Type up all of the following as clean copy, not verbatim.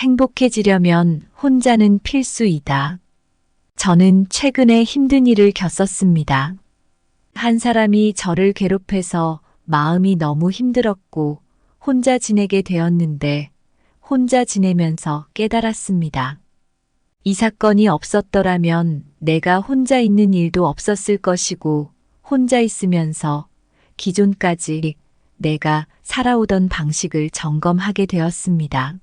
행복해지려면 혼자는 필수이다. 저는 최근에 힘든 일을 겪었습니다. 한 사람이 저를 괴롭혀서 마음이 너무 힘들었고 혼자 지내게 되었는데 혼자 지내면서 깨달았습니다. 이 사건이 없었더라면 내가 혼자 있는 일도 없었을 것이고 혼자 있으면서 기존까지 내가 살아오던 방식을 점검하게 되었습니다.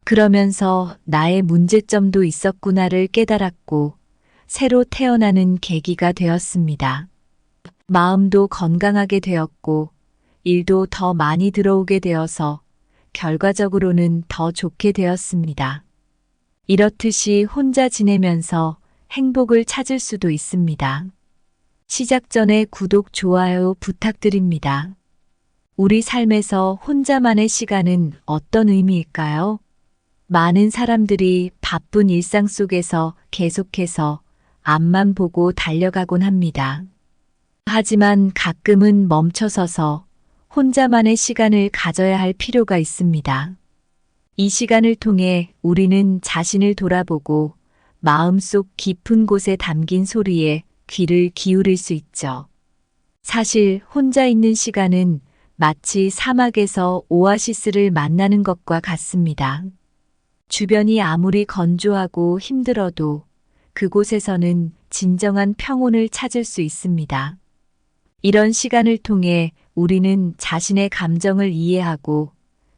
그러면서 나의 문제점도 있었구나를 깨달았고 새로 태어나는 계기가 되었습니다. 마음도 건강하게 되었고 일도 더 많이 들어오게 되어서 결과적으로는 더 좋게 되었습니다. 이렇듯이 혼자 지내면서 행복을 찾을 수도 있습니다. 시작 전에 구독, 좋아요 부탁드립니다. 우리 삶에서 혼자만의 시간은 어떤 의미일까요? 많은 사람들이 바쁜 일상 속에서 계속해서 앞만 보고 달려가곤 합니다. 하지만 가끔은 멈춰서서 혼자만의 시간을 가져야 할 필요가 있습니다. 이 시간을 통해 우리는 자신을 돌아보고 마음속 깊은 곳에 담긴 소리에 귀를 기울일 수 있죠. 사실 혼자 있는 시간은 마치 사막에서 오아시스를 만나는 것과 같습니다. 주변이 아무리 건조하고 힘들어도 그곳에서는 진정한 평온을 찾을 수 있습니다. 이런 시간을 통해 우리는 자신의 감정을 이해하고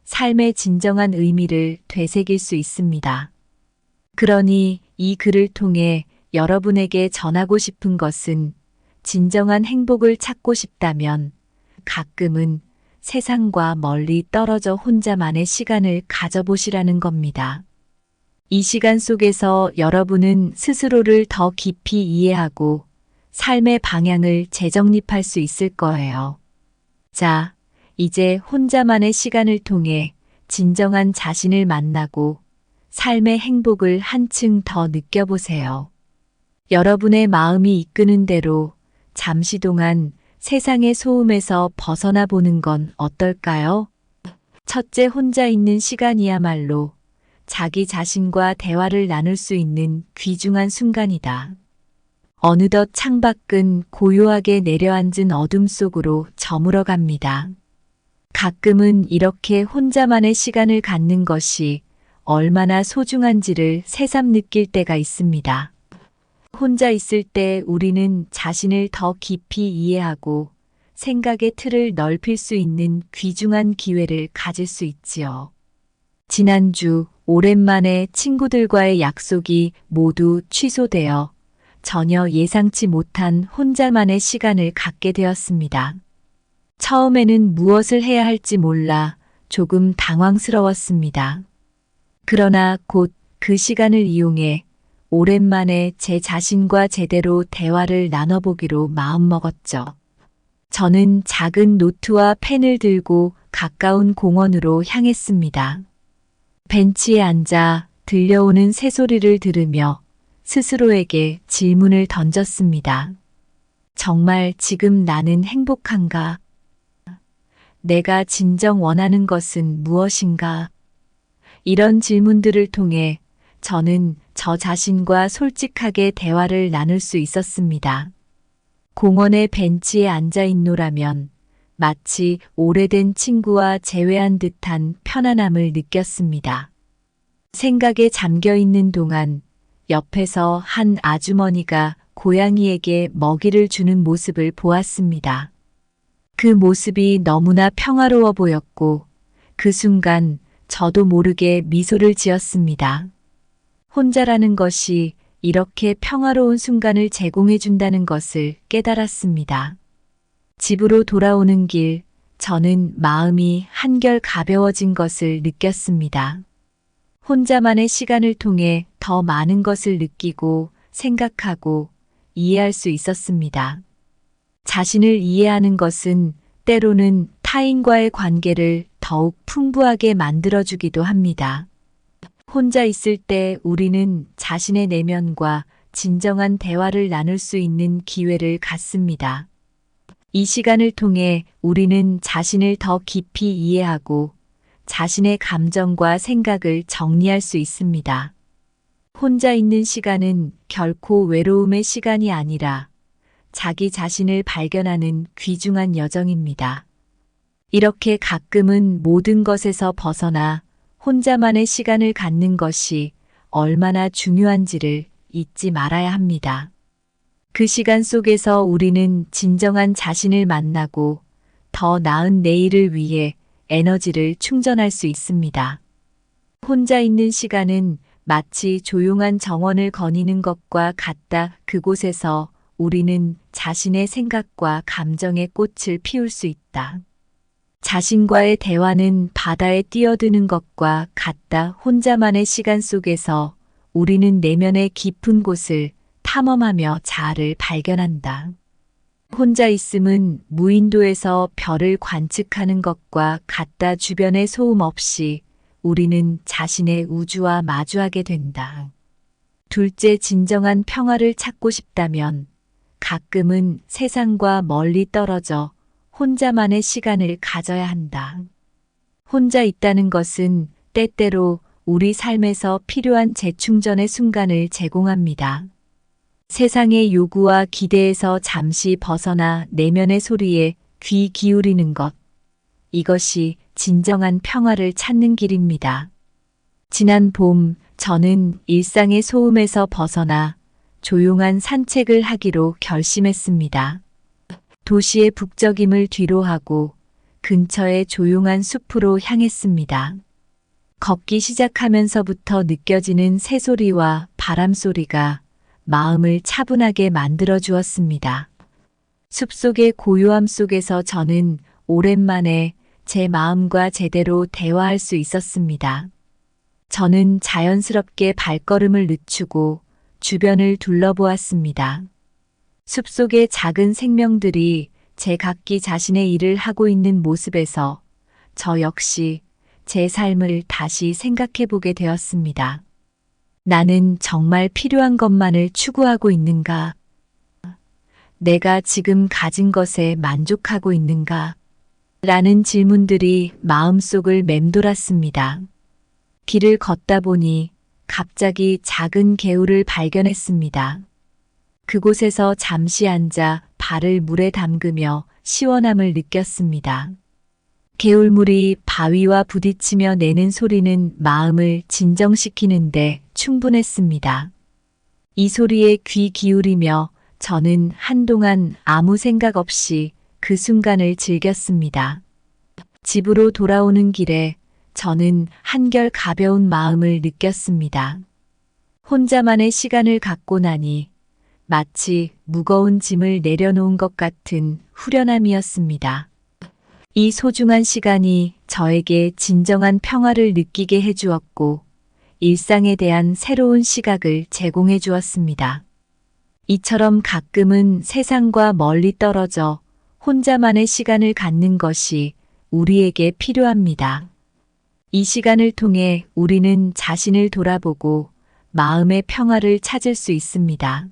삶의 진정한 의미를 되새길 수 있습니다. 그러니 이 글을 통해 여러분에게 전하고 싶은 것은 진정한 행복을 찾고 싶다면 가끔은 세상과 멀리 떨어져 혼자만의 시간을 가져보시라는 겁니다. 이 시간 속에서 여러분은 스스로를 더 깊이 이해하고 삶의 방향을 재정립할 수 있을 거예요. 자, 이제 혼자만의 시간을 통해 진정한 자신을 만나고 삶의 행복을 한층 더 느껴보세요. 여러분의 마음이 이끄는 대로 잠시 동안 세상의 소음에서 벗어나 보는 건 어떨까요? 첫째, 혼자 있는 시간이야말로 자기 자신과 대화를 나눌 수 있는 귀중한 순간이다. 어느덧 창밖은 고요하게 내려앉은 어둠 속으로 저물어 갑니다. 가끔은 이렇게 혼자만의 시간을 갖는 것이 얼마나 소중한지를 새삼 느낄 때가 있습니다. 혼자 있을 때 우리는 자신을 더 깊이 이해하고 생각의 틀을 넓힐 수 있는 귀중한 기회를 가질 수 있지요. 지난주 오랜만에 친구들과의 약속이 모두 취소되어 전혀 예상치 못한 혼자만의 시간을 갖게 되었습니다. 처음에는 무엇을 해야 할지 몰라 조금 당황스러웠습니다. 그러나 곧 그 시간을 이용해 오랜만에 제 자신과 제대로 대화를 나눠보기로 마음먹었죠. 저는 작은 노트와 펜을 들고 가까운 공원으로 향했습니다. 벤치에 앉아 들려오는 새소리를 들으며 스스로에게 질문을 던졌습니다. 정말 지금 나는 행복한가? 내가 진정 원하는 것은 무엇인가? 이런 질문들을 통해 저는 저 자신과 솔직하게 대화를 나눌 수 있었습니다. 공원의 벤치에 앉아 있노라면 마치 오래된 친구와 재회한 듯한 편안함을 느꼈습니다. 생각에 잠겨 있는 동안 옆에서 한 아주머니가 고양이에게 먹이를 주는 모습을 보았습니다. 그 모습이 너무나 평화로워 보였고 그 순간 저도 모르게 미소를 지었습니다. 혼자라는 것이 이렇게 평화로운 순간을 제공해 준다는 것을 깨달았습니다. 집으로 돌아오는 길, 저는 마음이 한결 가벼워진 것을 느꼈습니다. 혼자만의 시간을 통해 더 많은 것을 느끼고 생각하고 이해할 수 있었습니다. 자신을 이해하는 것은 때로는 타인과의 관계를 더욱 풍부하게 만들어주기도 합니다. 혼자 있을 때 우리는 자신의 내면과 진정한 대화를 나눌 수 있는 기회를 갖습니다. 이 시간을 통해 우리는 자신을 더 깊이 이해하고 자신의 감정과 생각을 정리할 수 있습니다. 혼자 있는 시간은 결코 외로움의 시간이 아니라 자기 자신을 발견하는 귀중한 여정입니다. 이렇게 가끔은 모든 것에서 벗어나 혼자만의 시간을 갖는 것이 얼마나 중요한지를 잊지 말아야 합니다. 그 시간 속에서 우리는 진정한 자신을 만나고 더 나은 내일을 위해 에너지를 충전할 수 있습니다. 혼자 있는 시간은 마치 조용한 정원을 거니는 것과 같다. 그곳에서 우리는 자신의 생각과 감정의 꽃을 피울 수 있다. 자신과의 대화는 바다에 뛰어드는 것과 같다. 혼자만의 시간 속에서 우리는 내면의 깊은 곳을 탐험하며 자아를 발견한다. 혼자 있음은 무인도에서 별을 관측하는 것과 같다. 주변의 소음 없이 우리는 자신의 우주와 마주하게 된다. 둘째, 진정한 평화를 찾고 싶다면 가끔은 세상과 멀리 떨어져 혼자만의 시간을 가져야 한다. 혼자 있다는 것은 때때로 우리 삶에서 필요한 재충전의 순간을 제공합니다. 세상의 요구와 기대에서 잠시 벗어나 내면의 소리에 귀 기울이는 것. 이것이 진정한 평화를 찾는 길입니다. 지난 봄, 저는 일상의 소음에서 벗어나 조용한 산책을 하기로 결심했습니다. 도시의 북적임을 뒤로하고 근처의 조용한 숲으로 향했습니다. 걷기 시작하면서부터 느껴지는 새소리와 바람소리가 마음을 차분하게 만들어 주었습니다. 숲속의 고요함 속에서 저는 오랜만에 제 마음과 제대로 대화할 수 있었습니다. 저는 자연스럽게 발걸음을 늦추고 주변을 둘러보았습니다. 숲속의 작은 생명들이 제각기 자신의 일을 하고 있는 모습에서 저 역시 제 삶을 다시 생각해 보게 되었습니다. 나는 정말 필요한 것만을 추구하고 있는가? 내가 지금 가진 것에 만족하고 있는가? 라는 질문들이 마음속을 맴돌았습니다. 길을 걷다 보니 갑자기 작은 개울을 발견했습니다. 그곳에서 잠시 앉아 발을 물에 담그며 시원함을 느꼈습니다. 개울물이 바위와 부딪히며 내는 소리는 마음을 진정시키는데 충분했습니다. 이 소리에 귀 기울이며 저는 한동안 아무 생각 없이 그 순간을 즐겼습니다. 집으로 돌아오는 길에 저는 한결 가벼운 마음을 느꼈습니다. 혼자만의 시간을 갖고 나니 마치 무거운 짐을 내려놓은 것 같은 후련함이었습니다. 이 소중한 시간이 저에게 진정한 평화를 느끼게 해주었고 일상에 대한 새로운 시각을 제공해 주었습니다. 이처럼 가끔은 세상과 멀리 떨어져 혼자만의 시간을 갖는 것이 우리에게 필요합니다. 이 시간을 통해 우리는 자신을 돌아보고 마음의 평화를 찾을 수 있습니다.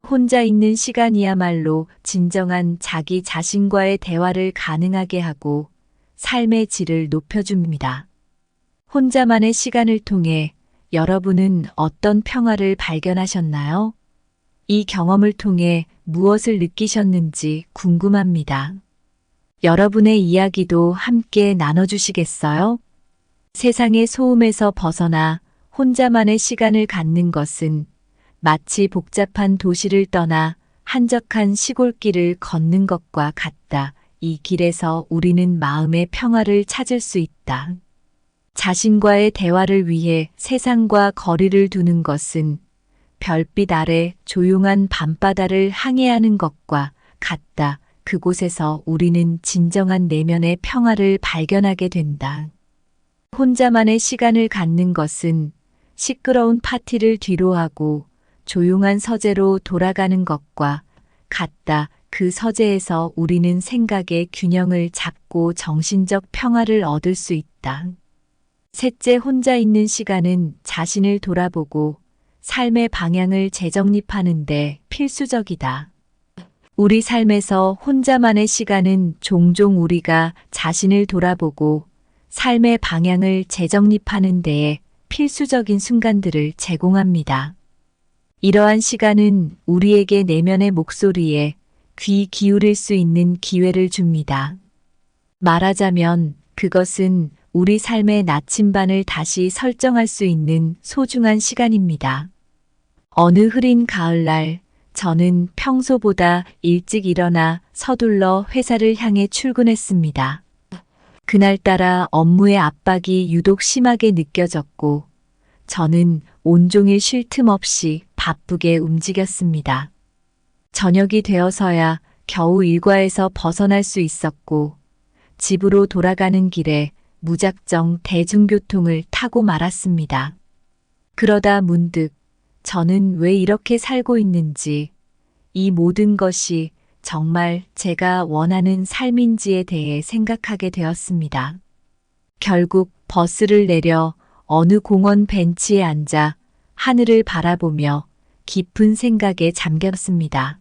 혼자 있는 시간이야말로 진정한 자기 자신과의 대화를 가능하게 하고 삶의 질을 높여줍니다. 혼자만의 시간을 통해 여러분은 어떤 평화를 발견하셨나요? 이 경험을 통해 무엇을 느끼셨는지 궁금합니다. 여러분의 이야기도 함께 나눠주시겠어요? 세상의 소음에서 벗어나 혼자만의 시간을 갖는 것은 마치 복잡한 도시를 떠나 한적한 시골길을 걷는 것과 같다. 이 길에서 우리는 마음의 평화를 찾을 수 있다. 자신과의 대화를 위해 세상과 거리를 두는 것은 별빛 아래 조용한 밤바다를 항해하는 것과 같다. 그곳에서 우리는 진정한 내면의 평화를 발견하게 된다. 혼자만의 시간을 갖는 것은 시끄러운 파티를 뒤로하고 조용한 서재로 돌아가는 것과 같다. 그 서재에서 우리는 생각의 균형을 잡고 정신적 평화를 얻을 수 있다. 셋째, 혼자 있는 시간은 자신을 돌아보고 삶의 방향을 재정립하는 데 필수적이다. 우리 삶에서 혼자만의 시간은 종종 우리가 자신을 돌아보고 삶의 방향을 재정립하는 데에 필수적인 순간들을 제공합니다. 이러한 시간은 우리에게 내면의 목소리에 귀 기울일 수 있는 기회를 줍니다. 말하자면 그것은 우리 삶의 나침반을 다시 설정할 수 있는 소중한 시간입니다. 어느 흐린 가을날, 저는 평소보다 일찍 일어나 서둘러 회사를 향해 출근했습니다. 그날따라 업무의 압박이 유독 심하게 느껴졌고, 저는 온종일 쉴 틈 없이 바쁘게 움직였습니다. 저녁이 되어서야 겨우 일과에서 벗어날 수 있었고, 집으로 돌아가는 길에 무작정 대중교통을 타고 말았습니다. 그러다 문득 저는 왜 이렇게 살고 있는지, 이 모든 것이 정말 제가 원하는 삶인지에 대해 생각하게 되었습니다. 결국 버스를 내려 어느 공원 벤치에 앉아 하늘을 바라보며 깊은 생각에 잠겼습니다.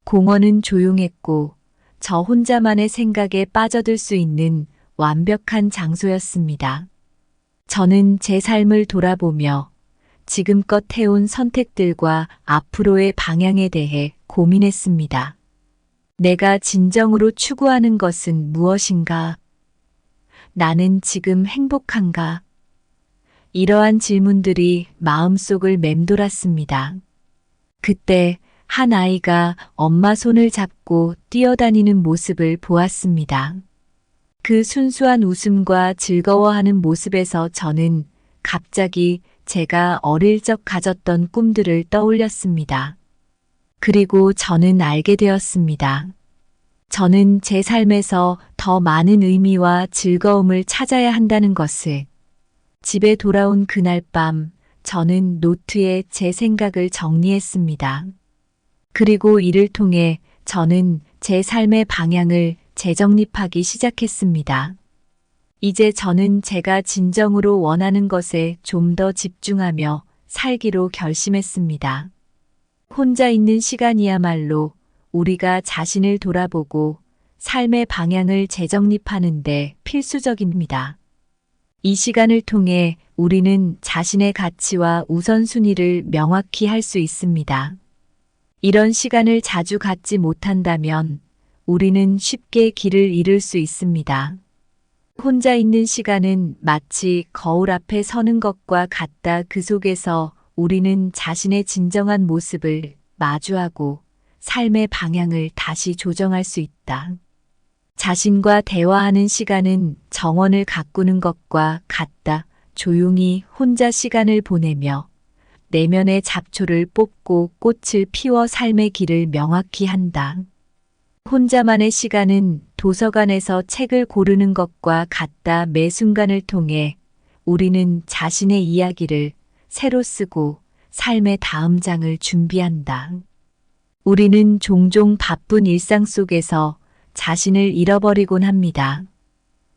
공원은 조용했고 저 혼자만의 생각에 빠져들 수 있는 완벽한 장소였습니다. 저는 제 삶을 돌아보며 지금껏 해온 선택들과 앞으로의 방향에 대해 고민했습니다. 내가 진정으로 추구하는 것은 무엇인가? 나는 지금 행복한가? 이러한 질문들이 마음속을 맴돌았습니다. 그때 한 아이가 엄마 손을 잡고 뛰어다니는 모습을 보았습니다. 그 순수한 웃음과 즐거워하는 모습에서 저는 갑자기 제가 어릴 적 가졌던 꿈들을 떠올렸습니다. 그리고 저는 알게 되었습니다. 저는 제 삶에서 더 많은 의미와 즐거움을 찾아야 한다는 것을. 집에 돌아온 그날 밤, 저는 노트에 제 생각을 정리했습니다. 그리고 이를 통해 저는 제 삶의 방향을 재정립하기 시작했습니다. 이제 저는 제가 진정으로 원하는 것에 좀 더 집중하며 살기로 결심했습니다. 혼자 있는 시간이야말로 우리가 자신을 돌아보고 삶의 방향을 재정립하는 데 필수적입니다. 이 시간을 통해 우리는 자신의 가치와 우선순위를 명확히 할 수 있습니다. 이런 시간을 자주 갖지 못한다면 우리는 쉽게 길을 잃을 수 있습니다. 혼자 있는 시간은 마치 거울 앞에 서는 것과 같다. 그 속에서 우리는 자신의 진정한 모습을 마주하고 삶의 방향을 다시 조정할 수 있다. 자신과 대화하는 시간은 정원을 가꾸는 것과 같다. 조용히 혼자 시간을 보내며 내면의 잡초를 뽑고 꽃을 피워 삶의 길을 명확히 한다. 혼자만의 시간은 도서관에서 책을 고르는 것과 같다. 매 순간을 통해 우리는 자신의 이야기를 새로 쓰고 삶의 다음 장을 준비한다. 우리는 종종 바쁜 일상 속에서 자신을 잃어버리곤 합니다.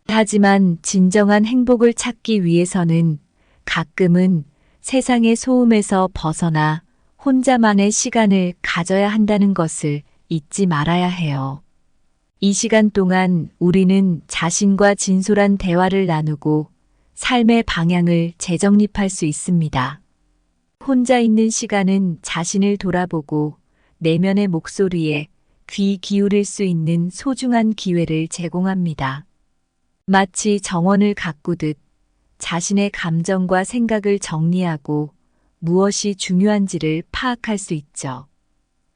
하지만 진정한 행복을 찾기 위해서는 가끔은 세상의 소음에서 벗어나 혼자만의 시간을 가져야 한다는 것을 잊지 말아야 해요. 이 시간 동안 우리는 자신과 진솔한 대화를 나누고 삶의 방향을 재정립할 수 있습니다. 혼자 있는 시간은 자신을 돌아보고 내면의 목소리에 귀 기울일 수 있는 소중한 기회를 제공합니다. 마치 정원을 가꾸듯 자신의 감정과 생각을 정리하고 무엇이 중요한지를 파악할 수 있죠.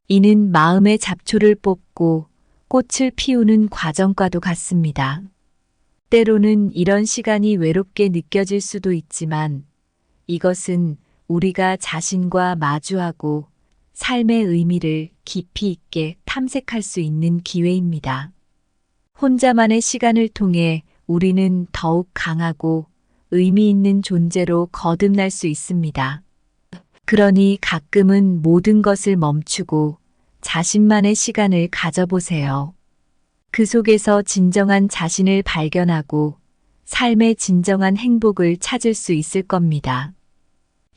이는 마음의 잡초를 뽑고 꽃을 피우는 과정과도 같습니다. 때로는 이런 시간이 외롭게 느껴질 수도 있지만 이것은 우리가 자신과 마주하고 삶의 의미를 깊이 있게 탐색할 수 있는 기회입니다. 혼자만의 시간을 통해 우리는 더욱 강하고 의미 있는 존재로 거듭날 수 있습니다. 그러니 가끔은 모든 것을 멈추고 자신만의 시간을 가져보세요. 그 속에서 진정한 자신을 발견하고 삶의 진정한 행복을 찾을 수 있을 겁니다.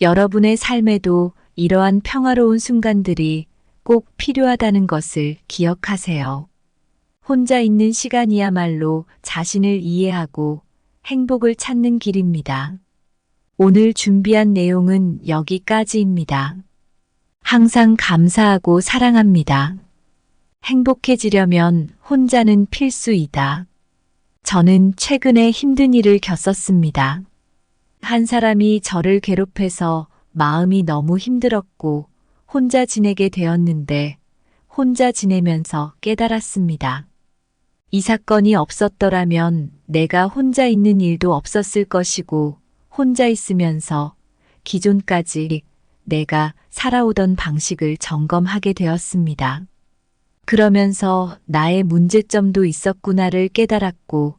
여러분의 삶에도 이러한 평화로운 순간들이 꼭 필요하다는 것을 기억하세요. 혼자 있는 시간이야말로 자신을 이해하고 행복을 찾는 길입니다. 오늘 준비한 내용은 여기까지입니다. 항상 감사하고 사랑합니다. 행복해지려면 혼자는 필수이다. 저는 최근에 힘든 일을 겪었습니다. 한 사람이 저를 괴롭혀서 마음이 너무 힘들었고 혼자 지내게 되었는데 혼자 지내면서 깨달았습니다. 이 사건이 없었더라면 내가 혼자 있는 일도 없었을 것이고 혼자 있으면서 기존까지 내가 살아오던 방식을 점검하게 되었습니다. 그러면서 나의 문제점도 있었구나를 깨달았고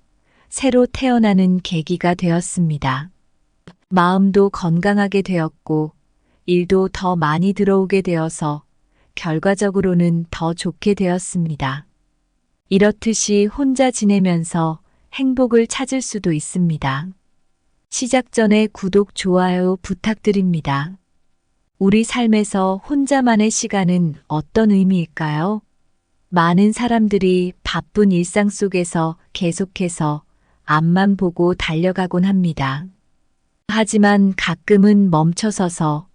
새로 태어나는 계기가 되었습니다. 마음도 건강하게 되었고 일도 더 많이 들어오게 되어서 결과적으로는 더 좋게 되었습니다. 이렇듯이 혼자 지내면서 행복을 찾을 수도 있습니다. 시작 전에 구독, 좋아요 부탁드립니다. 우리 삶에서 혼자만의 시간은 어떤 의미일까요? 많은 사람들이 바쁜 일상 속에서 계속해서 앞만 보고 달려가곤 합니다. 하지만 가끔은 멈춰서서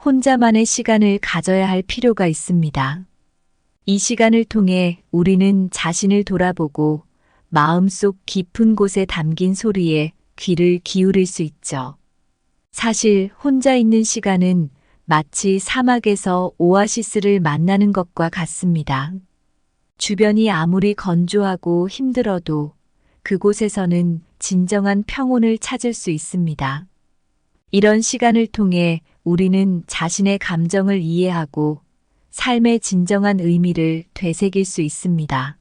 혼자만의 시간을 가져야 할 필요가 있습니다. 이 시간을 통해 우리는 자신을 돌아보고 마음속 깊은 곳에 담긴 소리에 귀를 기울일 수 있죠. 사실 혼자 있는 시간은 마치 사막에서 오아시스를 만나는 것과 같습니다. 주변이 아무리 건조하고 힘들어도 그곳에서는 진정한 평온을 찾을 수 있습니다. 이런 시간을 통해 우리는 자신의 감정을 이해하고 삶의 진정한 의미를 되새길 수 있습니다.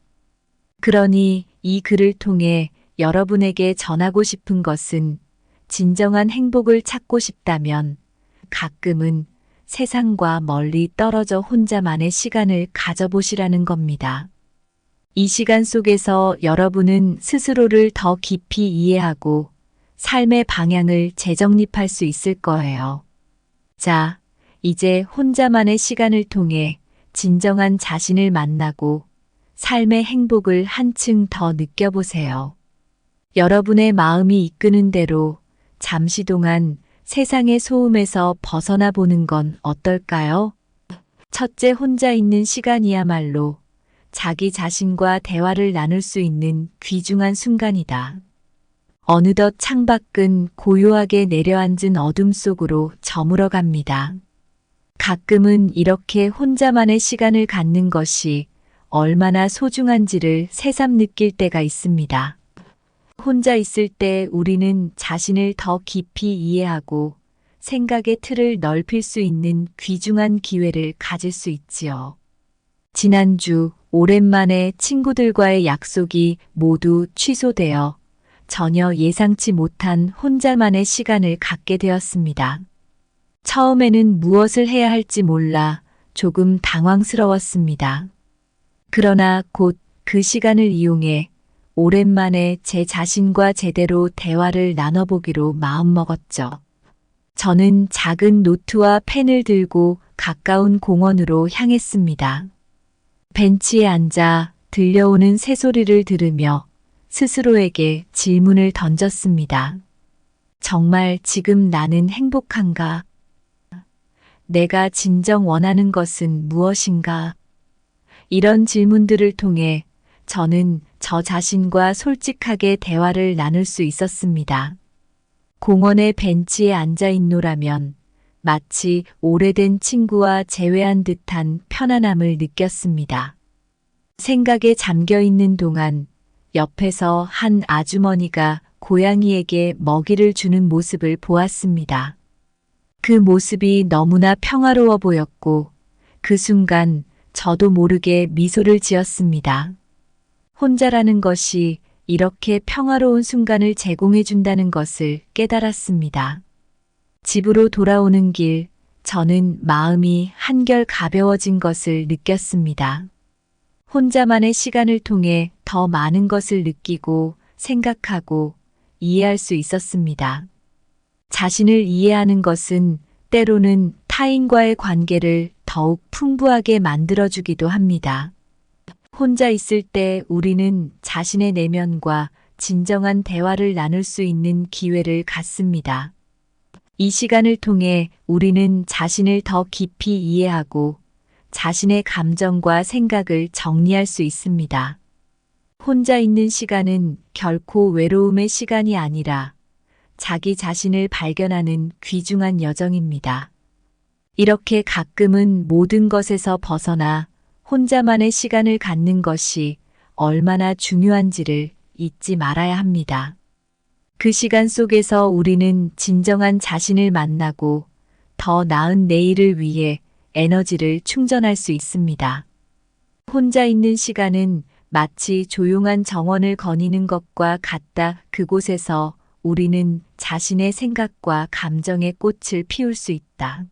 그러니 이 글을 통해 여러분에게 전하고 싶은 것은 진정한 행복을 찾고 싶다면 가끔은 세상과 멀리 떨어져 혼자만의 시간을 가져보시라는 겁니다. 이 시간 속에서 여러분은 스스로를 더 깊이 이해하고 삶의 방향을 재정립할 수 있을 거예요. 자, 이제 혼자만의 시간을 통해 진정한 자신을 만나고 삶의 행복을 한층 더 느껴보세요. 여러분의 마음이 이끄는 대로 잠시 동안 세상의 소음에서 벗어나 보는 건 어떨까요? 첫째, 혼자 있는 시간이야말로 자기 자신과 대화를 나눌 수 있는 귀중한 순간이다. 어느덧 창밖은 고요하게 내려앉은 어둠 속으로 저물어 갑니다. 가끔은 이렇게 혼자만의 시간을 갖는 것이 얼마나 소중한지를 새삼 느낄 때가 있습니다. 혼자 있을 때 우리는 자신을 더 깊이 이해하고 생각의 틀을 넓힐 수 있는 귀중한 기회를 가질 수 있지요. 지난주 오랜만에 친구들과의 약속이 모두 취소되어 전혀 예상치 못한 혼자만의 시간을 갖게 되었습니다. 처음에는 무엇을 해야 할지 몰라 조금 당황스러웠습니다. 그러나 곧 그 시간을 이용해 오랜만에 제 자신과 제대로 대화를 나눠보기로 마음먹었죠. 저는 작은 노트와 펜을 들고 가까운 공원으로 향했습니다. 벤치에 앉아 들려오는 새소리를 들으며 스스로에게 질문을 던졌습니다. 정말 지금 나는 행복한가? 내가 진정 원하는 것은 무엇인가? 이런 질문들을 통해 저는 저 자신과 솔직하게 대화를 나눌 수 있었습니다. 공원의 벤치에 앉아 있노라면 마치 오래된 친구와 재회한 듯한 편안함을 느꼈습니다. 생각에 잠겨 있는 동안 옆에서 한 아주머니가 고양이에게 먹이를 주는 모습을 보았습니다. 그 모습이 너무나 평화로워 보였고 그 순간 저도 모르게 미소를 지었습니다. 혼자라는 것이 이렇게 평화로운 순간을 제공해 준다는 것을 깨달았습니다. 집으로 돌아오는 길, 저는 마음이 한결 가벼워진 것을 느꼈습니다. 혼자만의 시간을 통해 더 많은 것을 느끼고 생각하고 이해할 수 있었습니다. 자신을 이해하는 것은 때로는 타인과의 관계를 더욱 풍부하게 만들어주기도 합니다. 혼자 있을 때 우리는 자신의 내면과 진정한 대화를 나눌 수 있는 기회를 갖습니다. 이 시간을 통해 우리는 자신을 더 깊이 이해하고 자신의 감정과 생각을 정리할 수 있습니다. 혼자 있는 시간은 결코 외로움의 시간이 아니라 자기 자신을 발견하는 귀중한 여정입니다. 이렇게 가끔은 모든 것에서 벗어나 혼자만의 시간을 갖는 것이 얼마나 중요한지를 잊지 말아야 합니다. 그 시간 속에서 우리는 진정한 자신을 만나고 더 나은 내일을 위해 에너지를 충전할 수 있습니다. 혼자 있는 시간은 마치 조용한 정원을 거니는 것과 같다. 그곳에서 우리는 자신의 생각과 감정의 꽃을 피울 수 있다.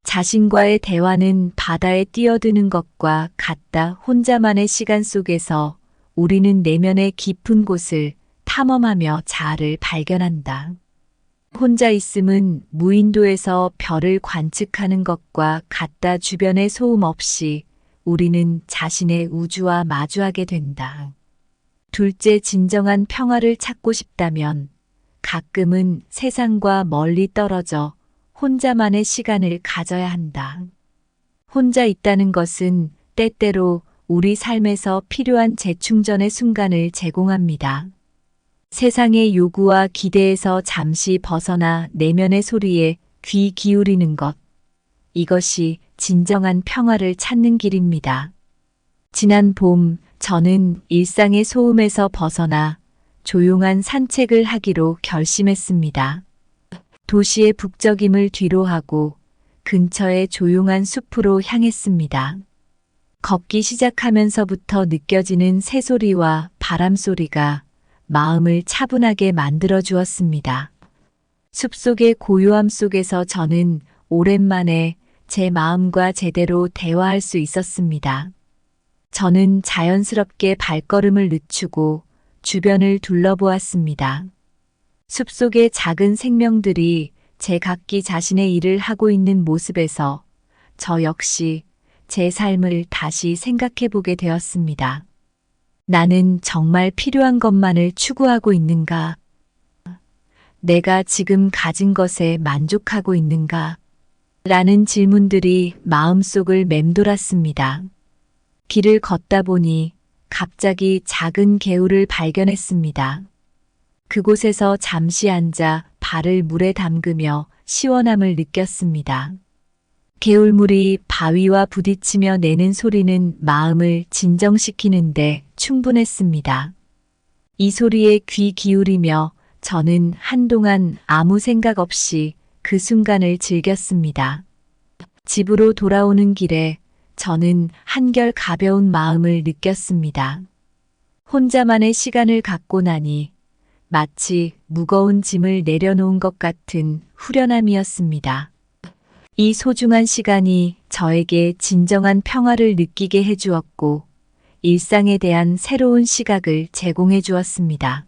자신과의 대화는 바다에 뛰어드는 것과 같다. 혼자만의 시간 속에서 우리는 내면의 깊은 곳을 탐험하며 자아를 발견한다. 혼자 있음은 무인도에서 별을 관측하는 것과 같다. 주변의 소음 없이 우리는 자신의 우주와 마주하게 된다. 둘째, 진정한 평화를 찾고 싶다면 가끔은 세상과 멀리 떨어져 혼자만의 시간을 가져야 한다. 혼자 있다는 것은 때때로 우리 삶에서 필요한 재충전의 순간을 제공합니다. 세상의 요구와 기대에서 잠시 벗어나 내면의 소리에 귀 기울이는 것. 이것이 진정한 평화를 찾는 길입니다. 지난 봄, 저는 일상의 소음에서 벗어나 조용한 산책을 하기로 결심했습니다. 도시의 북적임을 뒤로하고 근처의 조용한 숲으로 향했습니다. 걷기 시작하면서부터 느껴지는 새소리와 바람소리가 마음을 차분하게 만들어 주었습니다. 숲속의 고요함 속에서 저는 오랜만에 제 마음과 제대로 대화할 수 있었습니다. 저는 자연스럽게 발걸음을 늦추고 주변을 둘러보았습니다. 숲속의 작은 생명들이 제각기 자신의 일을 하고 있는 모습에서 저 역시 제 삶을 다시 생각해 보게 되었습니다. 나는 정말 필요한 것만을 추구하고 있는가? 내가 지금 가진 것에 만족하고 있는가? 라는 질문들이 마음속을 맴돌았습니다. 길을 걷다 보니 갑자기 작은 개울을 발견했습니다. 그곳에서 잠시 앉아 발을 물에 담그며 시원함을 느꼈습니다. 개울물이 바위와 부딪히며 내는 소리는 마음을 진정시키는데 충분했습니다. 이 소리에 귀 기울이며 저는 한동안 아무 생각 없이 그 순간을 즐겼습니다. 집으로 돌아오는 길에 저는 한결 가벼운 마음을 느꼈습니다. 혼자만의 시간을 갖고 나니 마치 무거운 짐을 내려놓은 것 같은 후련함이었습니다. 이 소중한 시간이 저에게 진정한 평화를 느끼게 해주었고 일상에 대한 새로운 시각을 제공해 주었습니다.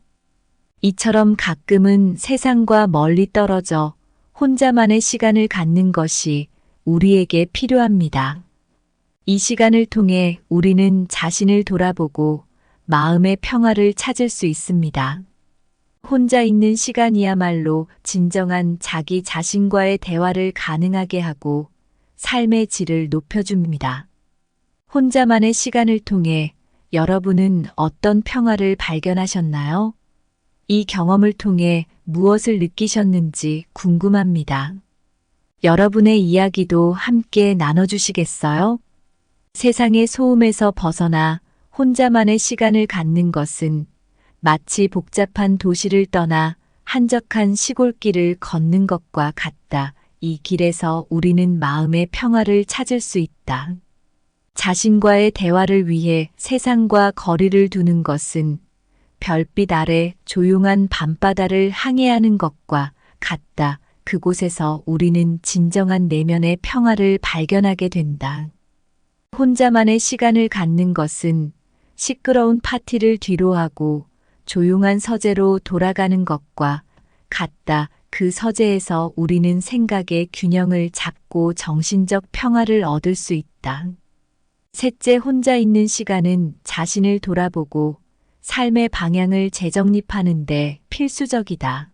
이처럼 가끔은 세상과 멀리 떨어져 혼자만의 시간을 갖는 것이 우리에게 필요합니다. 이 시간을 통해 우리는 자신을 돌아보고 마음의 평화를 찾을 수 있습니다. 혼자 있는 시간이야말로 진정한 자기 자신과의 대화를 가능하게 하고 삶의 질을 높여줍니다. 혼자만의 시간을 통해 여러분은 어떤 평화를 발견하셨나요? 이 경험을 통해 무엇을 느끼셨는지 궁금합니다. 여러분의 이야기도 함께 나눠주시겠어요? 세상의 소음에서 벗어나 혼자만의 시간을 갖는 것은 마치 복잡한 도시를 떠나 한적한 시골길을 걷는 것과 같다. 이 길에서 우리는 마음의 평화를 찾을 수 있다. 자신과의 대화를 위해 세상과 거리를 두는 것은 별빛 아래 조용한 밤바다를 항해하는 것과 같다. 그곳에서 우리는 진정한 내면의 평화를 발견하게 된다. 혼자만의 시간을 갖는 것은 시끄러운 파티를 뒤로하고 조용한 서재로 돌아가는 것과 같다. 그 서재에서 우리는 생각의 균형을 잡고 정신적 평화를 얻을 수 있다. 셋째, 혼자 있는 시간은 자신을 돌아보고 삶의 방향을 재정립하는 데 필수적이다.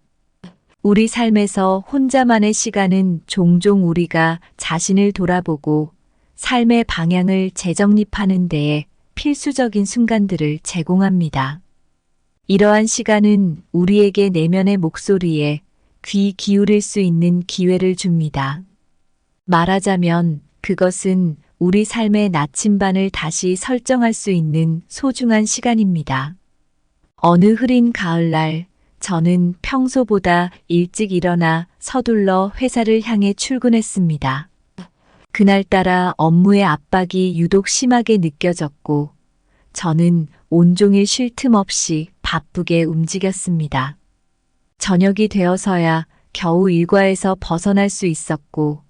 우리 삶에서 혼자만의 시간은 종종 우리가 자신을 돌아보고 삶의 방향을 재정립하는 데에 필수적인 순간들을 제공합니다. 이러한 시간은 우리에게 내면의 목소리에 귀 기울일 수 있는 기회를 줍니다. 말하자면 그것은 우리 삶의 나침반을 다시 설정할 수 있는 소중한 시간입니다. 어느 흐린 가을날, 저는 평소보다 일찍 일어나 서둘러 회사를 향해 출근했습니다. 그날따라 업무의 압박이 유독 심하게 느껴졌고, 저는 온종일 쉴 틈 없이 바쁘게 움직였습니다. 저녁이 되어서야 겨우 일과에서 벗어날 수 있었고,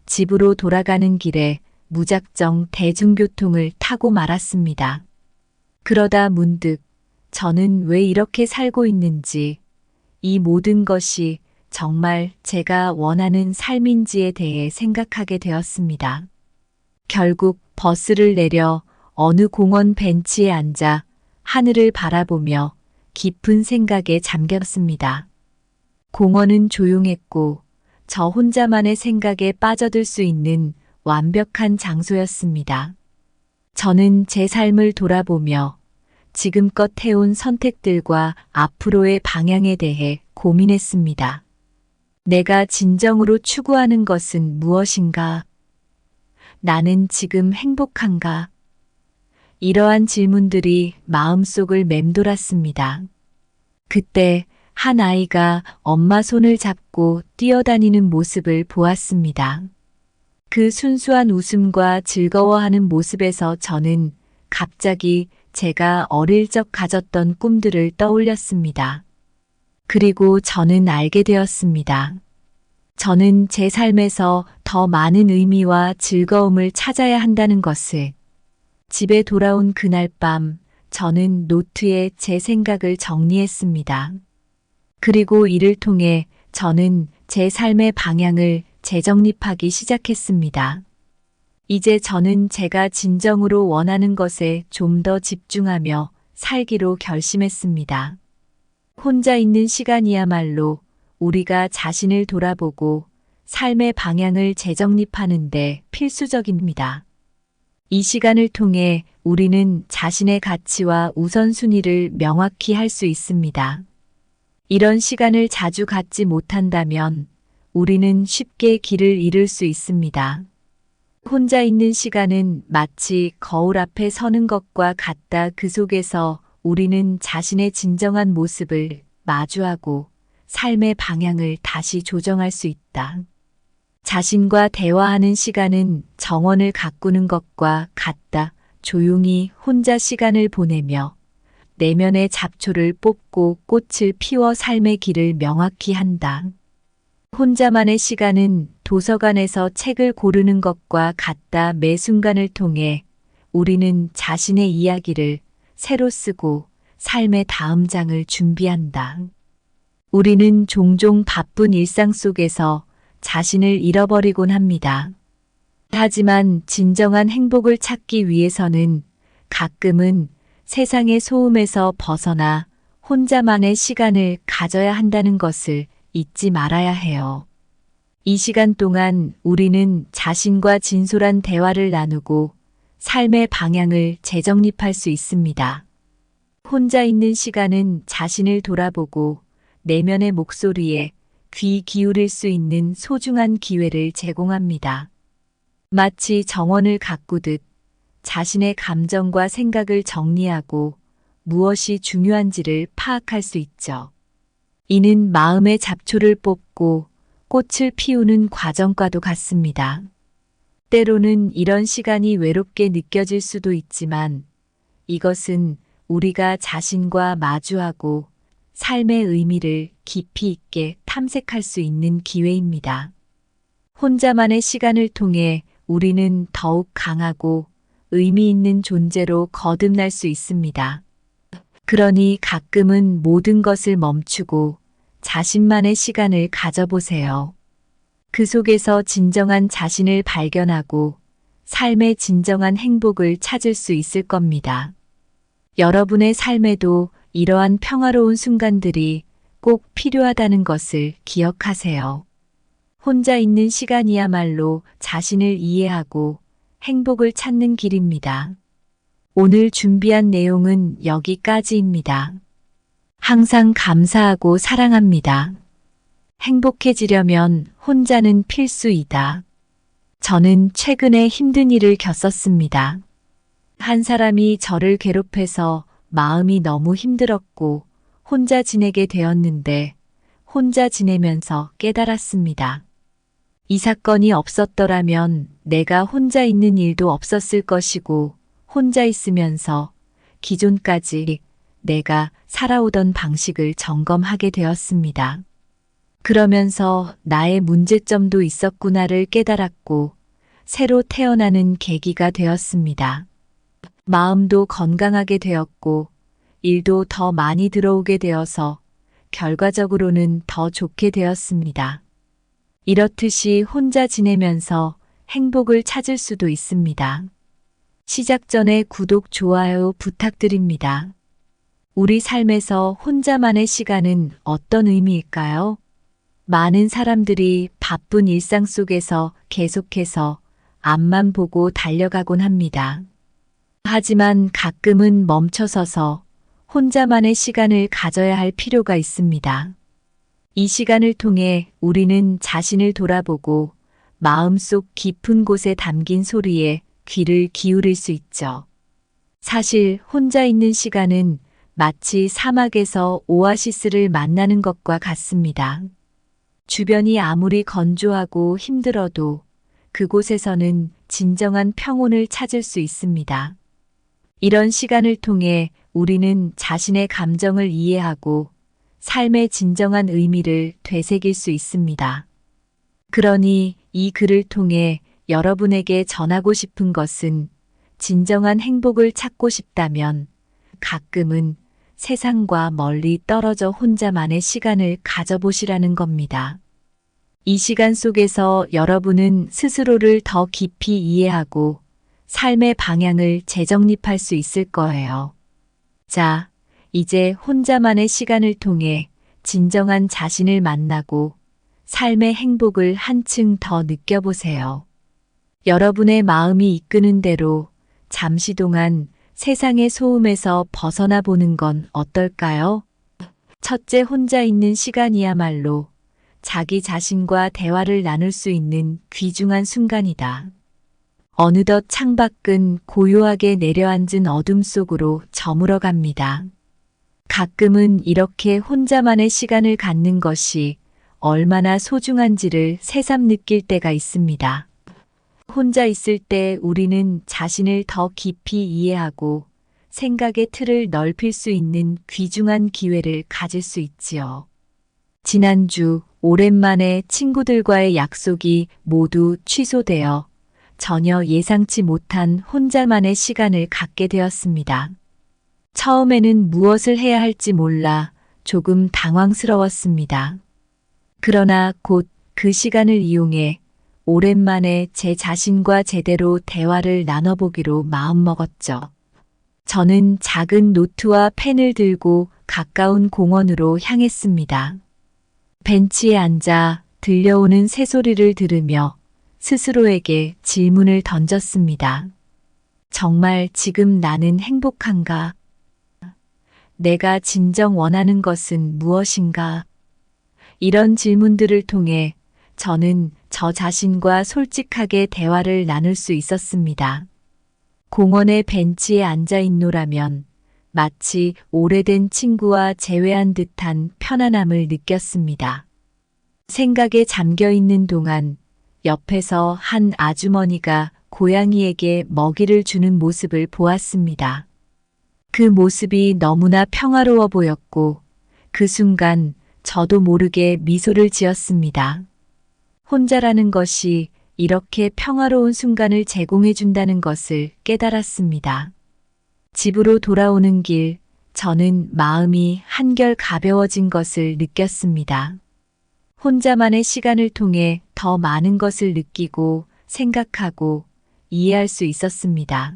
집으로 돌아가는 길에 무작정 대중교통을 타고 말았습니다. 그러다 문득 저는 왜 이렇게 살고 있는지, 이 모든 것이 정말 제가 원하는 삶인지에 대해 생각하게 되었습니다. 결국 버스를 내려 어느 공원 벤치에 앉아 하늘을 바라보며 깊은 생각에 잠겼습니다. 공원은 조용했고 저 혼자만의 생각에 빠져들 수 있는 완벽한 장소였습니다. 저는 제 삶을 돌아보며 지금껏 해온 선택들과 앞으로의 방향에 대해 고민했습니다. 내가 진정으로 추구하는 것은 무엇인가? 나는 지금 행복한가? 이러한 질문들이 마음속을 맴돌았습니다. 그때 한 아이가 엄마 손을 잡고 뛰어다니는 모습을 보았습니다. 그 순수한 웃음과 즐거워하는 모습에서 저는 갑자기 제가 어릴 적 가졌던 꿈들을 떠올렸습니다. 그리고 저는 알게 되었습니다. 저는 제 삶에서 더 많은 의미와 즐거움을 찾아야 한다는 것을. 집에 돌아온 그날 밤, 저는 노트에 제 생각을 정리했습니다. 그리고 이를 통해 저는 제 삶의 방향을 재정립하기 시작했습니다. 이제 저는 제가 진정으로 원하는 것에 좀 더 집중하며 살기로 결심했습니다. 혼자 있는 시간이야말로 우리가 자신을 돌아보고 삶의 방향을 재정립하는 데 필수적입니다. 이 시간을 통해 우리는 자신의 가치와 우선순위를 명확히 할 수 있습니다. 이런 시간을 자주 갖지 못한다면 우리는 쉽게 길을 잃을 수 있습니다. 혼자 있는 시간은 마치 거울 앞에 서는 것과 같다. 그 속에서 우리는 자신의 진정한 모습을 마주하고 삶의 방향을 다시 조정할 수 있다. 자신과 대화하는 시간은 정원을 가꾸는 것과 같다. 조용히 혼자 시간을 보내며 내면의 잡초를 뽑고 꽃을 피워 삶의 길을 명확히 한다. 혼자만의 시간은 도서관에서 책을 고르는 것과 같다. 매 순간을 통해 우리는 자신의 이야기를 새로 쓰고 삶의 다음 장을 준비한다. 우리는 종종 바쁜 일상 속에서 자신을 잃어버리곤 합니다. 하지만 진정한 행복을 찾기 위해서는 가끔은 세상의 소음에서 벗어나 혼자만의 시간을 가져야 한다는 것을 잊지 말아야 해요. 이 시간 동안 우리는 자신과 진솔한 대화를 나누고 삶의 방향을 재정립할 수 있습니다. 혼자 있는 시간은 자신을 돌아보고 내면의 목소리에 귀 기울일 수 있는 소중한 기회를 제공합니다. 마치 정원을 가꾸듯 자신의 감정과 생각을 정리하고 무엇이 중요한지를 파악할 수 있죠. 이는 마음의 잡초를 뽑고 꽃을 피우는 과정과도 같습니다. 때로는 이런 시간이 외롭게 느껴질 수도 있지만 이것은 우리가 자신과 마주하고 삶의 의미를 깊이 있게 탐색할 수 있는 기회입니다. 혼자만의 시간을 통해 우리는 더욱 강하고 의미 있는 존재로 거듭날 수 있습니다. 그러니 가끔은 모든 것을 멈추고 자신만의 시간을 가져보세요. 그 속에서 진정한 자신을 발견하고 삶의 진정한 행복을 찾을 수 있을 겁니다. 여러분의 삶에도 이러한 평화로운 순간들이 꼭 필요하다는 것을 기억하세요. 혼자 있는 시간이야말로 자신을 이해하고 행복을 찾는 길입니다. 오늘 준비한 내용은 여기까지입니다. 항상 감사하고 사랑합니다. 행복해지려면 혼자는 필수이다. 저는 최근에 힘든 일을 겪었습니다. 한 사람이 저를 괴롭혀서 마음이 너무 힘들었고 혼자 지내게 되었는데 혼자 지내면서 깨달았습니다. 이 사건이 없었더라면 내가 혼자 있는 일도 없었을 것이고 혼자 있으면서 기존까지 내가 살아오던 방식을 점검하게 되었습니다. 그러면서 나의 문제점도 있었구나를 깨달았고 새로 태어나는 계기가 되었습니다. 마음도 건강하게 되었고 일도 더 많이 들어오게 되어서 결과적으로는 더 좋게 되었습니다. 이렇듯이 혼자 지내면서 행복을 찾을 수도 있습니다. 시작 전에 구독, 좋아요 부탁드립니다. 우리 삶에서 혼자만의 시간은 어떤 의미일까요? 많은 사람들이 바쁜 일상 속에서 계속해서 앞만 보고 달려가곤 합니다. 하지만 가끔은 멈춰서서 혼자만의 시간을 가져야 할 필요가 있습니다. 이 시간을 통해 우리는 자신을 돌아보고 마음속 깊은 곳에 담긴 소리에 귀를 기울일 수 있죠. 사실 혼자 있는 시간은 마치 사막에서 오아시스를 만나는 것과 같습니다. 주변이 아무리 건조하고 힘들어도 그곳에서는 진정한 평온을 찾을 수 있습니다. 이런 시간을 통해 우리는 자신의 감정을 이해하고 삶의 진정한 의미를 되새길 수 있습니다. 그러니 이 글을 통해 여러분에게 전하고 싶은 것은 진정한 행복을 찾고 싶다면 가끔은 세상과 멀리 떨어져 혼자만의 시간을 가져보시라는 겁니다. 이 시간 속에서 여러분은 스스로를 더 깊이 이해하고 삶의 방향을 재정립할 수 있을 거예요. 자, 이제 혼자만의 시간을 통해 진정한 자신을 만나고 삶의 행복을 한층 더 느껴보세요. 여러분의 마음이 이끄는 대로 잠시 동안 세상의 소음에서 벗어나 보는 건 어떨까요? 첫째, 혼자 있는 시간이야말로 자기 자신과 대화를 나눌 수 있는 귀중한 순간이다. 어느덧 창밖은 고요하게 내려앉은 어둠 속으로 저물어 갑니다. 가끔은 이렇게 혼자만의 시간을 갖는 것이 얼마나 소중한지를 새삼 느낄 때가 있습니다. 혼자 있을 때 우리는 자신을 더 깊이 이해하고 생각의 틀을 넓힐 수 있는 귀중한 기회를 가질 수 있지요. 지난주 오랜만에 친구들과의 약속이 모두 취소되어 전혀 예상치 못한 혼자만의 시간을 갖게 되었습니다. 처음에는 무엇을 해야 할지 몰라 조금 당황스러웠습니다. 그러나 곧 그 시간을 이용해 오랜만에 제 자신과 제대로 대화를 나눠보기로 마음먹었죠. 저는 작은 노트와 펜을 들고 가까운 공원으로 향했습니다. 벤치에 앉아 들려오는 새소리를 들으며 스스로에게 질문을 던졌습니다. 정말 지금 나는 행복한가? 내가 진정 원하는 것은 무엇인가? 이런 질문들을 통해 저는 저 자신과 솔직하게 대화를 나눌 수 있었습니다. 공원의 벤치에 앉아 있노라면 마치 오래된 친구와 재회한 듯한 편안함을 느꼈습니다. 생각에 잠겨 있는 동안 옆에서 한 아주머니가 고양이에게 먹이를 주는 모습을 보았습니다. 그 모습이 너무나 평화로워 보였고 그 순간 저도 모르게 미소를 지었습니다. 혼자라는 것이 이렇게 평화로운 순간을 제공해 준다는 것을 깨달았습니다. 집으로 돌아오는 길, 저는 마음이 한결 가벼워진 것을 느꼈습니다. 혼자만의 시간을 통해 더 많은 것을 느끼고 생각하고 이해할 수 있었습니다.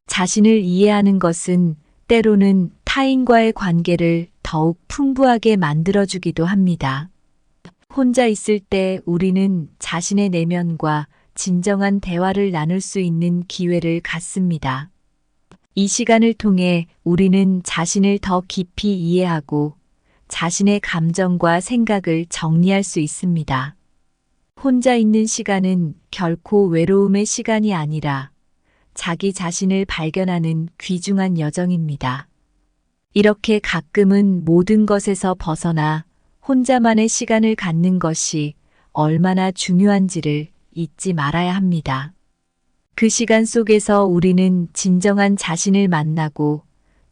자신을 이해하는 것은 때로는 타인과의 관계를 더욱 풍부하게 만들어주기도 합니다. 혼자 있을 때 우리는 자신의 내면과 진정한 대화를 나눌 수 있는 기회를 갖습니다. 이 시간을 통해 우리는 자신을 더 깊이 이해하고 자신의 감정과 생각을 정리할 수 있습니다. 혼자 있는 시간은 결코 외로움의 시간이 아니라 자기 자신을 발견하는 귀중한 여정입니다. 이렇게 가끔은 모든 것에서 벗어나 혼자만의 시간을 갖는 것이 얼마나 중요한지를 잊지 말아야 합니다. 그 시간 속에서 우리는 진정한 자신을 만나고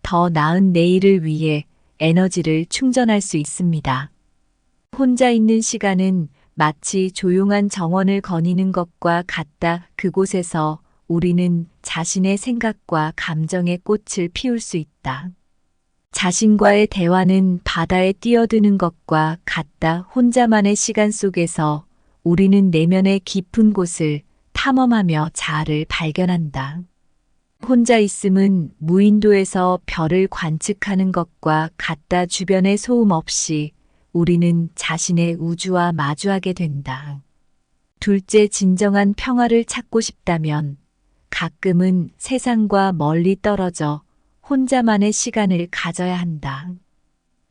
더 나은 내일을 위해 에너지를 충전할 수 있습니다. 혼자 있는 시간은 마치 조용한 정원을 거니는 것과 같다. 그곳에서 우리는 자신의 생각과 감정의 꽃을 피울 수 있다. 자신과의 대화는 바다에 뛰어드는 것과 같다. 혼자만의 시간 속에서 우리는 내면의 깊은 곳을 탐험하며 자아를 발견한다. 혼자 있음은 무인도에서 별을 관측하는 것과 같다. 주변의 소음 없이 우리는 자신의 우주와 마주하게 된다. 둘째, 진정한 평화를 찾고 싶다면 가끔은 세상과 멀리 떨어져 혼자만의 시간을 가져야 한다.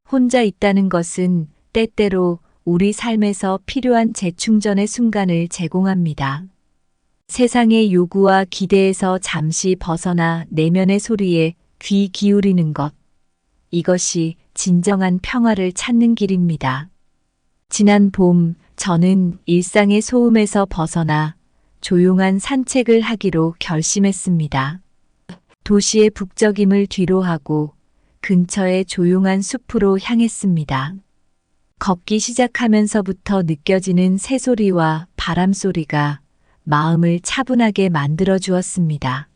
혼자 있다는 것은 때때로 우리 삶에서 필요한 재충전의 순간을 제공합니다. 세상의 요구와 기대에서 잠시 벗어나 내면의 소리에 귀 기울이는 것. 이것이 진정한 평화를 찾는 길입니다. 지난 봄, 저는 일상의 소음에서 벗어나 조용한 산책을 하기로 결심했습니다. 도시의 북적임을 뒤로하고 근처의 조용한 숲으로 향했습니다. 걷기 시작하면서부터 느껴지는 새소리와 바람소리가 마음을 차분하게 만들어 주었습니다.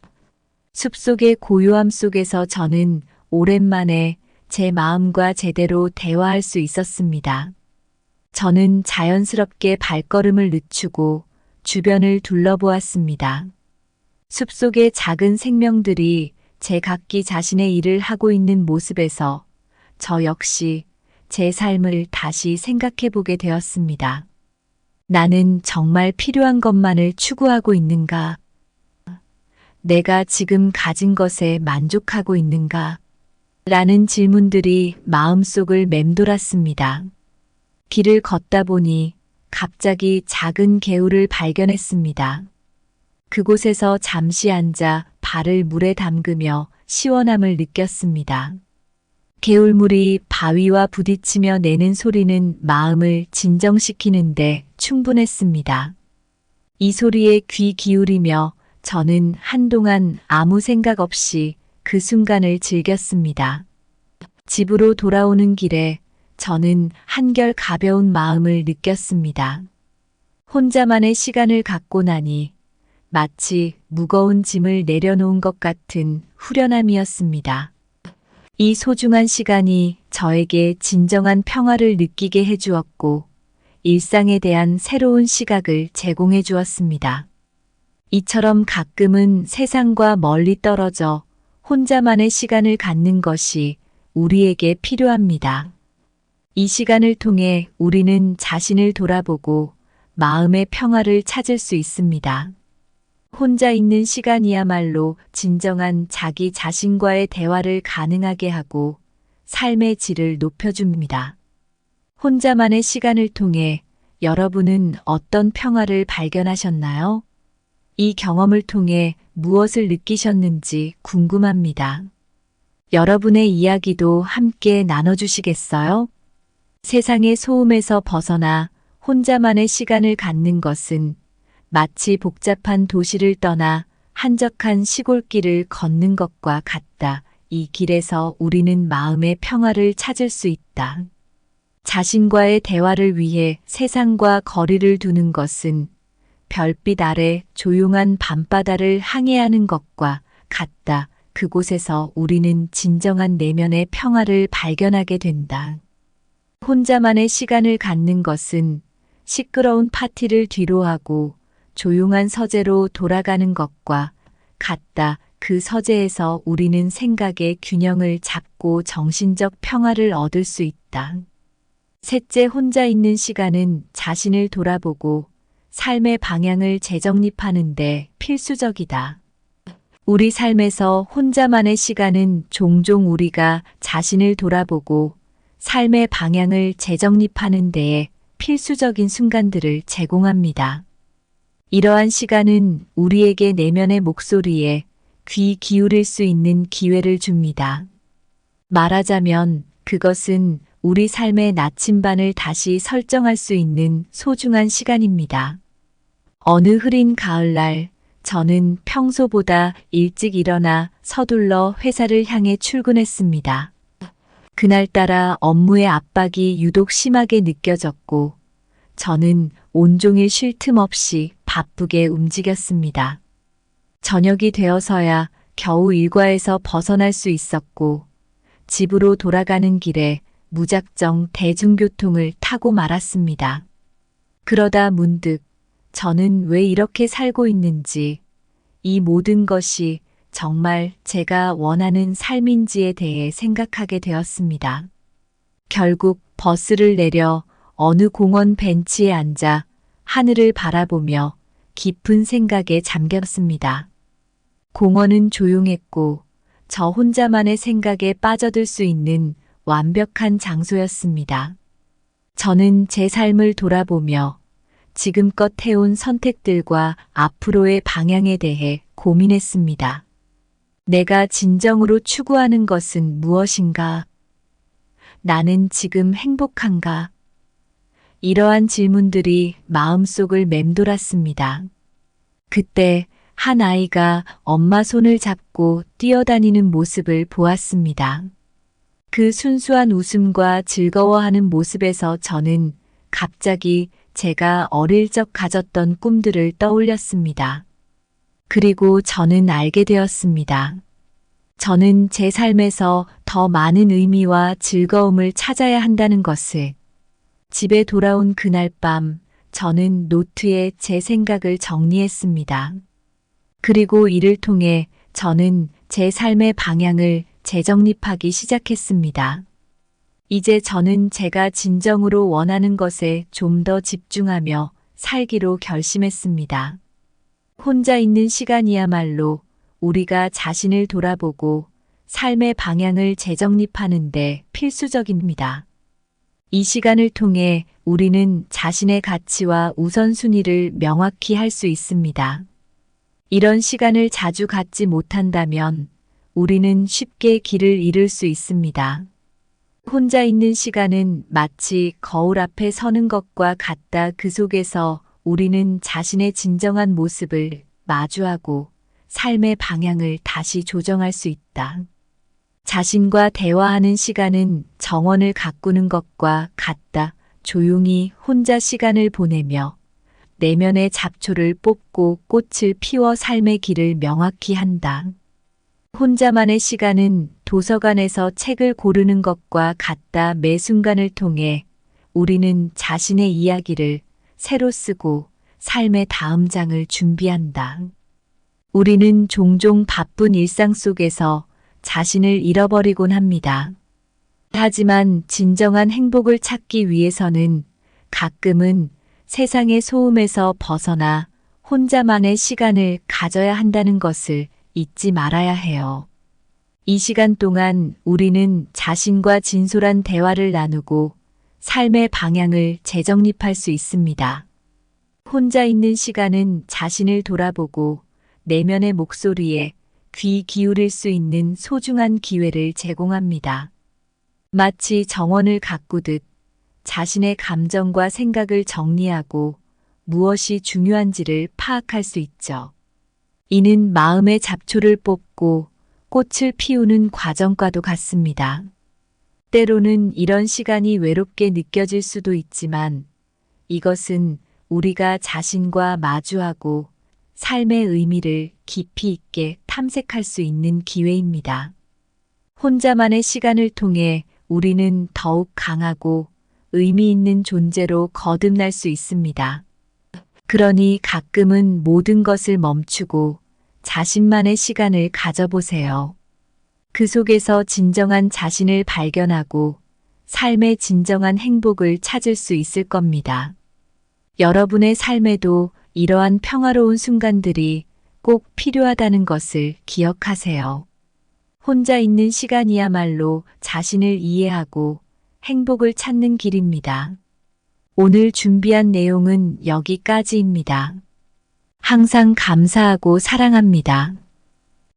숲속의 고요함 속에서 저는 오랜만에 제 마음과 제대로 대화할 수 있었습니다. 저는 자연스럽게 발걸음을 늦추고 주변을 둘러보았습니다. 숲속의 작은 생명들이 제각기 자신의 일을 하고 있는 모습에서 저 역시 제 삶을 다시 생각해 보게 되었습니다. 나는 정말 필요한 것만을 추구하고 있는가? 내가 지금 가진 것에 만족하고 있는가? 라는 질문들이 마음속을 맴돌았습니다. 길을 걷다 보니 갑자기 작은 개울을 발견했습니다. 그곳에서 잠시 앉아 발을 물에 담그며 시원함을 느꼈습니다. 개울물이 바위와 부딪히며 내는 소리는 마음을 진정시키는데 충분했습니다. 이 소리에 귀 기울이며 저는 한동안 아무 생각 없이 그 순간을 즐겼습니다. 집으로 돌아오는 길에 저는 한결 가벼운 마음을 느꼈습니다. 혼자만의 시간을 갖고 나니 마치 무거운 짐을 내려놓은 것 같은 후련함이었습니다. 이 소중한 시간이 저에게 진정한 평화를 느끼게 해주었고 일상에 대한 새로운 시각을 제공해 주었습니다. 이처럼 가끔은 세상과 멀리 떨어져 혼자만의 시간을 갖는 것이 우리에게 필요합니다. 이 시간을 통해 우리는 자신을 돌아보고 마음의 평화를 찾을 수 있습니다. 혼자 있는 시간이야말로 진정한 자기 자신과의 대화를 가능하게 하고 삶의 질을 높여줍니다. 혼자만의 시간을 통해 여러분은 어떤 평화를 발견하셨나요? 이 경험을 통해 무엇을 느끼셨는지 궁금합니다. 여러분의 이야기도 함께 나눠주시겠어요? 세상의 소음에서 벗어나 혼자만의 시간을 갖는 것은 마치 복잡한 도시를 떠나 한적한 시골길을 걷는 것과 같다. 이 길에서 우리는 마음의 평화를 찾을 수 있다. 자신과의 대화를 위해 세상과 거리를 두는 것은 별빛 아래 조용한 밤바다를 항해하는 것과 같다. 그곳에서 우리는 진정한 내면의 평화를 발견하게 된다. 혼자만의 시간을 갖는 것은 시끄러운 파티를 뒤로하고 조용한 서재로 돌아가는 것과 같다. 그 서재에서 우리는 생각의 균형을 잡고 정신적 평화를 얻을 수 있다. 셋째, 혼자 있는 시간은 자신을 돌아보고 삶의 방향을 재정립하는 데 필수적이다. 우리 삶에서 혼자만의 시간은 종종 우리가 자신을 돌아보고 삶의 방향을 재정립하는 데에 필수적인 순간들을 제공합니다. 이러한 시간은 우리에게 내면의 목소리에 귀 기울일 수 있는 기회를 줍니다. 말하자면 그것은 우리 삶의 나침반을 다시 설정할 수 있는 소중한 시간입니다. 어느 흐린 가을날, 저는 평소보다 일찍 일어나 서둘러 회사를 향해 출근했습니다. 그날따라 업무의 압박이 유독 심하게 느껴졌고, 저는 온종일 쉴 틈 없이 바쁘게 움직였습니다. 저녁이 되어서야 겨우 일과에서 벗어날 수 있었고, 집으로 돌아가는 길에 무작정 대중교통을 타고 말았습니다. 그러다 문득 저는 왜 이렇게 살고 있는지, 이 모든 것이 정말 제가 원하는 삶인지에 대해 생각하게 되었습니다. 결국 버스를 내려 어느 공원 벤치에 앉아 하늘을 바라보며 깊은 생각에 잠겼습니다. 공원은 조용했고 저 혼자만의 생각에 빠져들 수 있는 완벽한 장소였습니다. 저는 제 삶을 돌아보며 지금껏 해온 선택들과 앞으로의 방향에 대해 고민했습니다. 내가 진정으로 추구하는 것은 무엇인가? 나는 지금 행복한가? 이러한 질문들이 마음속을 맴돌았습니다. 그때 한 아이가 엄마 손을 잡고 뛰어다니는 모습을 보았습니다. 그 순수한 웃음과 즐거워하는 모습에서 저는 갑자기 제가 어릴 적 가졌던 꿈들을 떠올렸습니다. 그리고 저는 알게 되었습니다. 저는 제 삶에서 더 많은 의미와 즐거움을 찾아야 한다는 것을. 집에 돌아온 그날 밤, 저는 노트에 제 생각을 정리했습니다. 그리고 이를 통해 저는 제 삶의 방향을 재정립하기 시작했습니다. 이제 저는 제가 진정으로 원하는 것에 좀 더 집중하며 살기로 결심했습니다. 혼자 있는 시간이야말로 우리가 자신을 돌아보고 삶의 방향을 재정립하는 데 필수적입니다. 이 시간을 통해 우리는 자신의 가치와 우선순위를 명확히 할 수 있습니다. 이런 시간을 자주 갖지 못한다면 우리는 쉽게 길을 잃을 수 있습니다. 혼자 있는 시간은 마치 거울 앞에 서는 것과 같다. 그 속에서 우리는 자신의 진정한 모습을 마주하고 삶의 방향을 다시 조정할 수 있다. 자신과 대화하는 시간은 정원을 가꾸는 것과 같다. 조용히 혼자 시간을 보내며 내면의 잡초를 뽑고 꽃을 피워 삶의 길을 명확히 한다. 혼자만의 시간은 도서관에서 책을 고르는 것과 같다. 매 순간을 통해 우리는 자신의 이야기를 새로 쓰고 삶의 다음 장을 준비한다. 우리는 종종 바쁜 일상 속에서 자신을 잃어버리곤 합니다. 하지만 진정한 행복을 찾기 위해서는 가끔은 세상의 소음에서 벗어나 혼자만의 시간을 가져야 한다는 것을 잊지 말아야 해요. 이 시간 동안 우리는 자신과 진솔한 대화를 나누고 삶의 방향을 재정립할 수 있습니다. 혼자 있는 시간은 자신을 돌아보고 내면의 목소리에 귀 기울일 수 있는 소중한 기회를 제공합니다. 마치 정원을 가꾸듯 자신의 감정과 생각을 정리하고 무엇이 중요한지를 파악할 수 있죠. 이는 마음의 잡초를 뽑고 꽃을 피우는 과정과도 같습니다. 때로는 이런 시간이 외롭게 느껴질 수도 있지만 이것은 우리가 자신과 마주하고 삶의 의미를 깊이 있게 탐색할 수 있는 기회입니다. 혼자만의 시간을 통해 우리는 더욱 강하고 의미 있는 존재로 거듭날 수 있습니다. 그러니 가끔은 모든 것을 멈추고 자신만의 시간을 가져보세요. 그 속에서 진정한 자신을 발견하고 삶의 진정한 행복을 찾을 수 있을 겁니다. 여러분의 삶에도 이러한 평화로운 순간들이 꼭 필요하다는 것을 기억하세요. 혼자 있는 시간이야말로 자신을 이해하고 행복을 찾는 길입니다. 오늘 준비한 내용은 여기까지입니다. 항상 감사하고 사랑합니다.